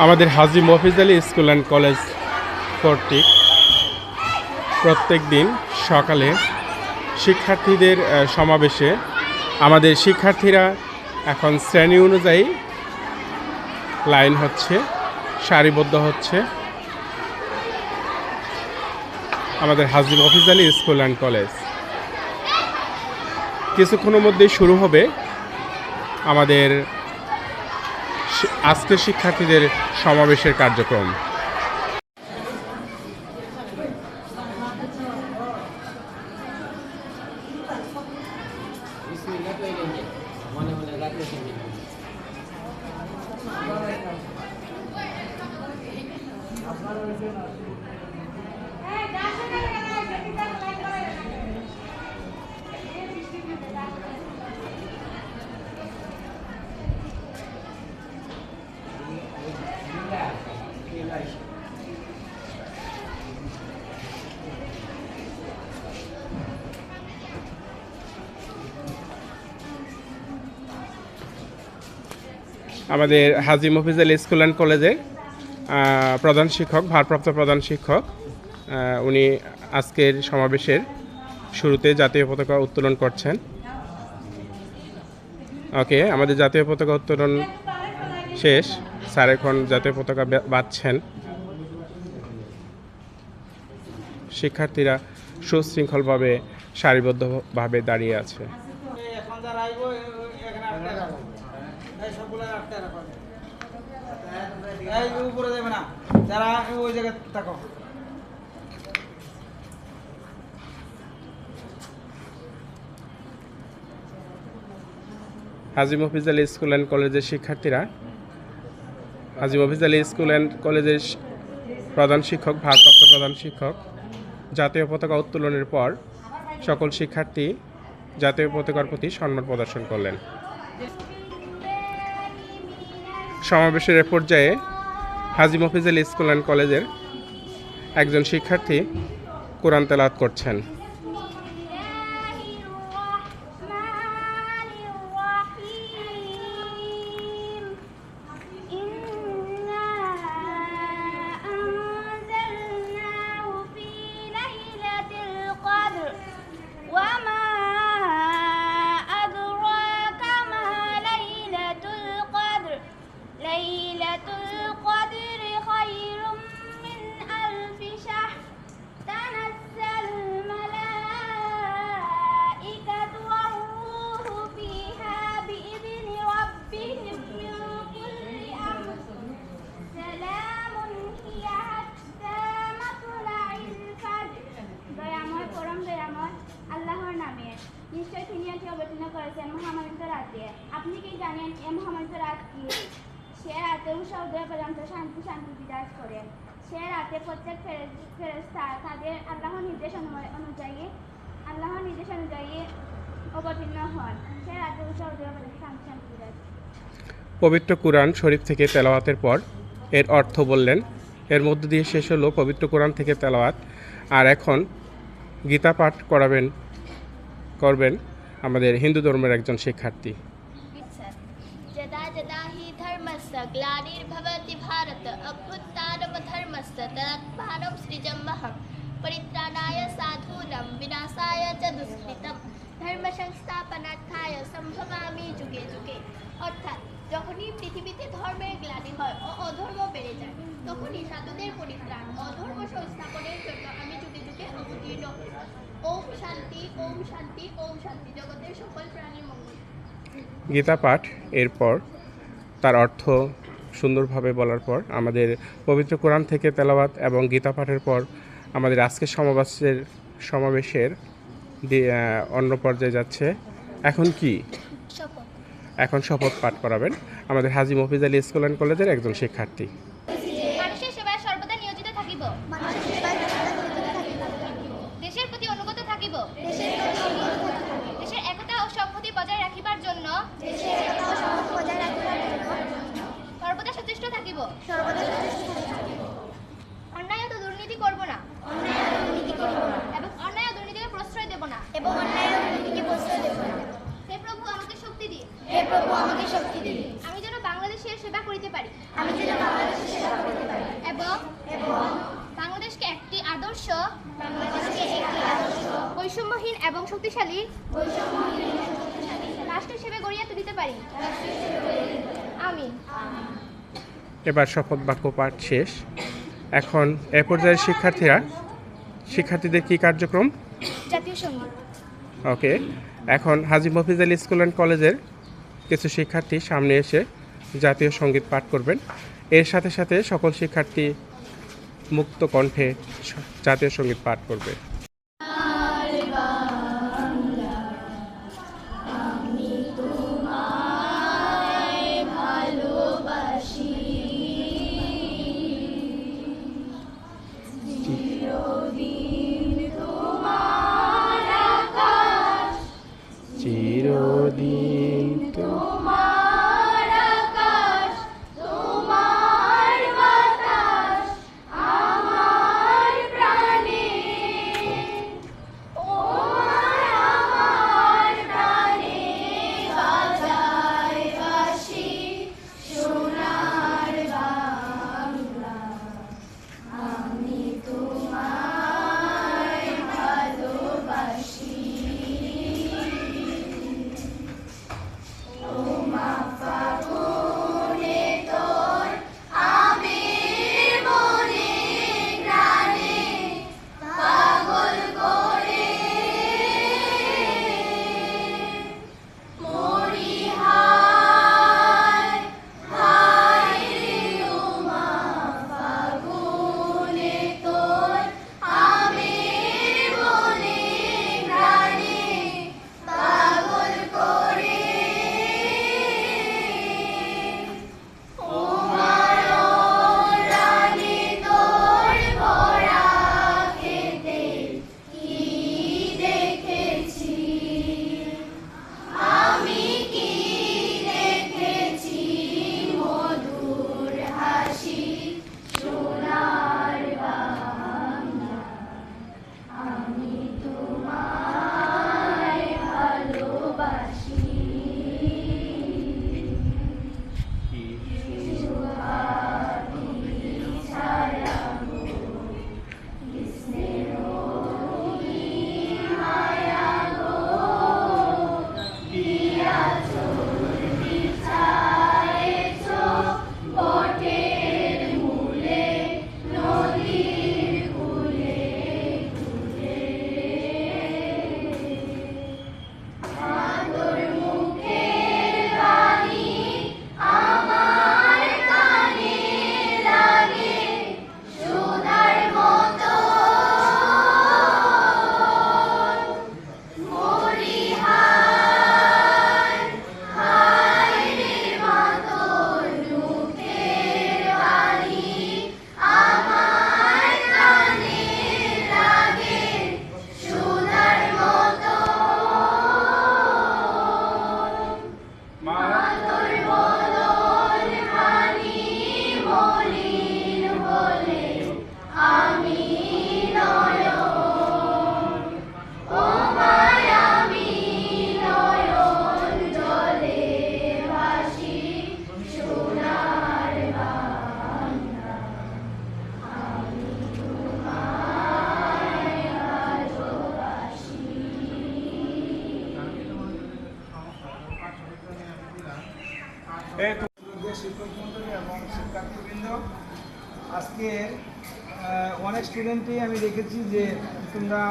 আমাদের Haji Mafiz Ali school and college কর্তৃক প্রত্যেক দিন সকালে শিক্ষার্থীদের সমাবেশে আমাদের শিক্ষার্থীরা এখন শ্রেণী অনুযায়ী লাইন হচ্ছে, সারিবদ্ধ হচ্ছে। আমাদের Haji Mafiz Ali school and college কিছুক্ষণের মধ্যেই শুরু হবে আমাদের আজকের শিক্ষার্থীদের সমাবেশের কার্যক্রম। আমাদের হাজী মফিজ আলী স্কুল অ্যান্ড কলেজের প্রধান শিক্ষক, ভারপ্রাপ্ত প্রধান শিক্ষক, উনি আজকের সমাবেশের শুরুতে জাতীয় পতাকা উত্তোলন করছেন। ওকে, আমাদের জাতীয় পতাকা উত্তোলন শেষ। স্যার এখন জাতীয় পতাকা বাঁধছেন। শিক্ষার্থীরা সুশৃঙ্খলভাবে সারিবদ্ধভাবে দাঁড়িয়ে আছে। হাজী মফিজ আলী স্কুল অ্যান্ড কলেজের শিক্ষার্থীরা, হাজী মফিজ আলী স্কুল অ্যান্ড কলেজের প্রধান শিক্ষক, ভারপ্রাপ্ত প্রধান শিক্ষক জাতীয় পতাকা উত্তোলনের পর সকল শিক্ষার্থী জাতীয় পতাকার প্রতি সম্মান প্রদর্শন করলেন। সমাবেশের এ পর্যায়ে হাজী মফিজ আলী স্কুল অ্যান্ড কলেজের একজন শিক্ষার্থী কোরআন তেলাওয়াত করছেন। নিশ্চয় তিনি এটি অবতীর্ণ করেছেন মহামানিত রাতে। আপনি কি জানেন এ মহামানিত রাত কি? সে রাতে উষা উদয় পর্যন্ত শান্তি শান্তি বিরাজ করেন। সে রাতে প্রত্যেক ফেরেশতা তাদের আল্লাহর নির্দেশ অনুযায়ী অবতীর্ণ হন। সে রাতে উষা উদয় পর্যন্ত শান্তি শান্তি বিরাজ। পবিত্র কুরআন শরীফ থেকে তেলাওয়াতের পর এর অর্থ বললেন। এর মধ্য দিয়ে শেষ হলো পবিত্র কুরআন থেকে তেলাওয়াত। আর এখন গীতা পাঠ করবেন আমাদের হিন্দু ধর্মের একজন শিক্ষার্থী। যদা যদা হি ধর্মস্য গ্লানির্ভবতি ভারত অভ্যুত্থানম ধর্মস্য তদাত্মানম সৃজমহং পরিত্রাণায় সাধূনাং বিনাশায় চ দুষ্কৃতম ধর্ম সংস্থাপনার্থায় সম্ভবামি যুগে যুগে। অর্থাৎ যখনই পৃথিবীতে ধর্মের গ্লানি হয় ও অধর্ম বেড়ে যায়, তখনই সাধুদের পরিত্রাণ ও ধর্ম সংস্থাপনের জন্য আমি যুগে যুগে অবতীর্ণ হই। ওম শান্তি, ওম শান্তি, ওম শান্তি, জগতের সকল প্রাণীর মঙ্গল। গীতা পাঠ এরপর তার অর্থ সুন্দরভাবে বলার পর আমাদের পবিত্র কোরআন থেকে তেলাওয়াত এবং গীতা পাঠের পর আমাদের আজকের সমাবেশের অন্য পর্যায়ে যাচ্ছে। এখন কি? এখন শপথ পাঠ করাবেন আমাদের হাজী মফিজ আলী স্কুল অ্যান্ড কলেজের একজন শিক্ষার্থী। মানুষের সেবায় সর্বদা নিয়োজিত থাকিব, দেশের প্রতি অনুগত থাকিব, দেশের একতা ও সংহতি বজায় রাখিবার জন্য সর্বদা সচেষ্ট থাকিব, অন্যায় ও দুর্নীতি করব না এবং অন্যায় ও দুর্নীতিকে প্রশ্রয় দেব না। হে প্রভু আমাকে শক্তি দিন, আমি যেন বাংলাদেশের সেবা করিতে পারি। বৈষম্যহীন এবং শক্তিশালী রাষ্ট্র হিসেবে গড়িয়া তুলিতে পারি। আমি এবার শপথ বাক্য পাঠ শেষ। এখন এ পর্যায়ের শিক্ষার্থীদের কি কার্যক্রম? জাতীয় সঙ্গীত। ওকে, এখন হাজী মফিজ আলী স্কুল অ্যান্ড কলেজের কিছু শিক্ষার্থী সামনে এসে জাতীয় সঙ্গীত পাঠ করবেন। এর সাথে সাথে সকল শিক্ষার্থী মুক্ত কণ্ঠে জাতীয় সঙ্গীত পাঠ করবে। চিরদিন তোমার আকাশ, তোমার বাতাস আমার প্রাণে, তোমার আমার প্রাণে বাজায় বাঁশি সোনার বাংলা। আমি তোমায় ভালোবাসি। শিক্ষক মন্ডলী এবং শিক্ষার্থীবৃন্দ, আজকে অনেক স্টুডেন্টই আমি দেখেছি যে তোমরা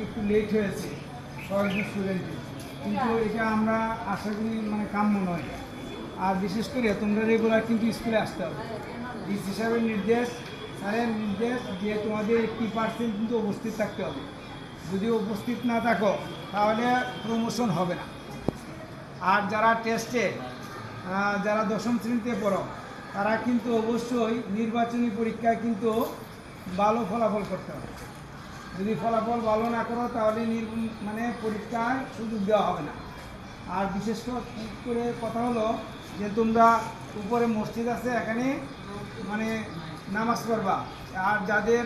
একটু লেট হয়েছে, কয়েকজন স্টুডেন্টই, কিন্তু এটা আমরা আশা করি কাম্য নয়। আর বিশেষ করে তোমরা রেগুলার কিন্তু স্কুলে আসতে হবে। ডিস হিসাবের স্যারের নির্দেশ যে তোমাদের 80% কিন্তু উপস্থিত থাকতে হবে। যদি উপস্থিত না থাকো তাহলে প্রমোশন হবে না। আর যারা টেস্টে যারা 10ম শ্রেণীতে পড়ো তারা কিন্তু অবশ্যই নির্বাচনী পরীক্ষায় কিন্তু ভালো ফলাফল করতে হবে। যদি ফলাফল ভালো না করো তাহলে পরীক্ষায় সুযোগ দেওয়া হবে না। আর বিশেষ করে কথা হলো যে তোমরা উপরে মসজিদ আছে, এখানে নামাজ পড়বা। আর যাদের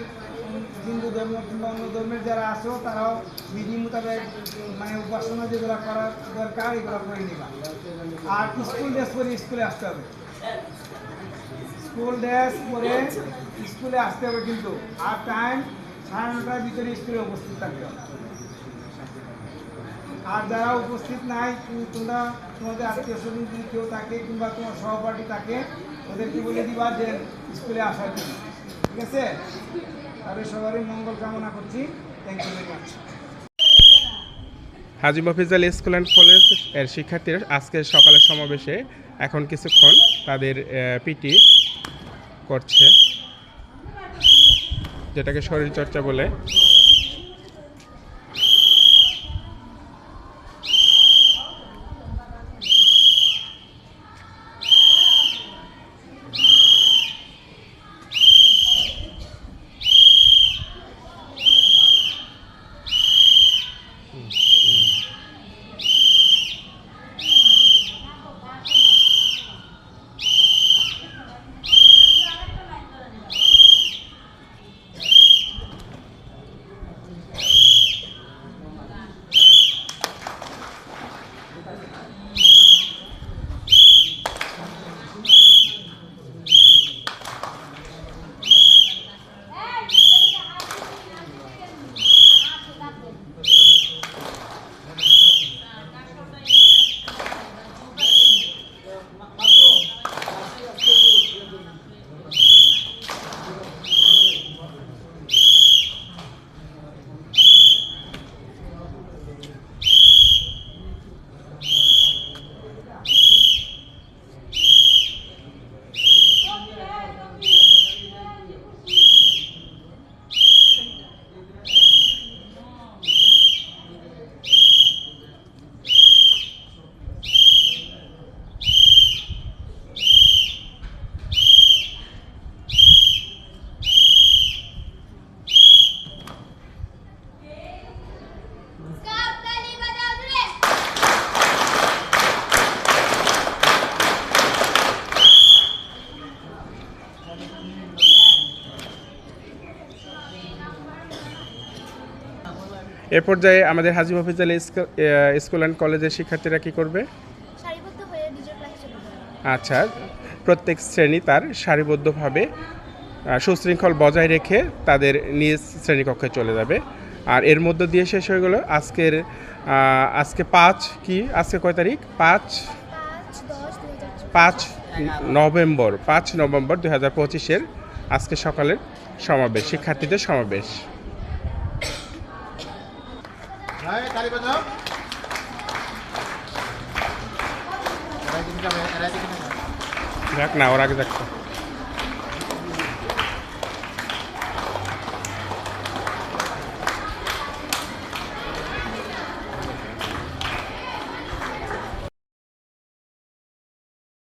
হিন্দু ধর্ম কিংবা অন্য ধর্মের যারা আছো তারাও বিধি মোতাবেক উপাসনা যেগুলো করার দরকার এগুলো করে নিবা। আর স্কুল ড্রেস পরে স্কুলে আসতে হবে। স্কুল ড্রেস পরে স্কুলে আসতে হবে কিন্তু, আর টাইম 9:30টার ভিতরে স্কুলে উপস্থিত থাকতে হবে। আর যারা উপস্থিত নাই, তোমরা তোমাদের আত্মীয় স্বজন যদি কেউ থাকে কিংবা তোমার সহপাঠী থাকে, ওদেরকে বলে দিবা যে স্কুলে আসার জন্য, ঠিক আছে? তাহলে সবারই মঙ্গল কামনা করছি। Thank you very much. Haji Mafizal school and college এর শিক্ষার্থীরা আজকে সকালের সমাবেশে এখন কিছুক্ষণ তাদের পিটি করছে, যেটাকে শরীরচর্চা বলে। এ পর্যায়ে আমাদের হাজী মফিজাল স্কুল অ্যান্ড কলেজের শিক্ষার্থীরা কি করবে? সারিবদ্ধ হয়ে নিজের ক্লাসে চলে যাবে। আচ্ছা, প্রত্যেক শ্রেণী তার সারিবদ্ধভাবে সুশৃঙ্খল বজায় রেখে তাদের নিজ শ্রেণীকক্ষে চলে যাবে। আর এর মধ্য দিয়ে শেষ হয়ে গেল আজকে কয় তারিখ? 5 নভেম্বর 2025-এর আজকে সকালের সমাবেশ, শিক্ষার্থীদের সমাবেশ। যাক না, ওর আগে যাচ্ছে।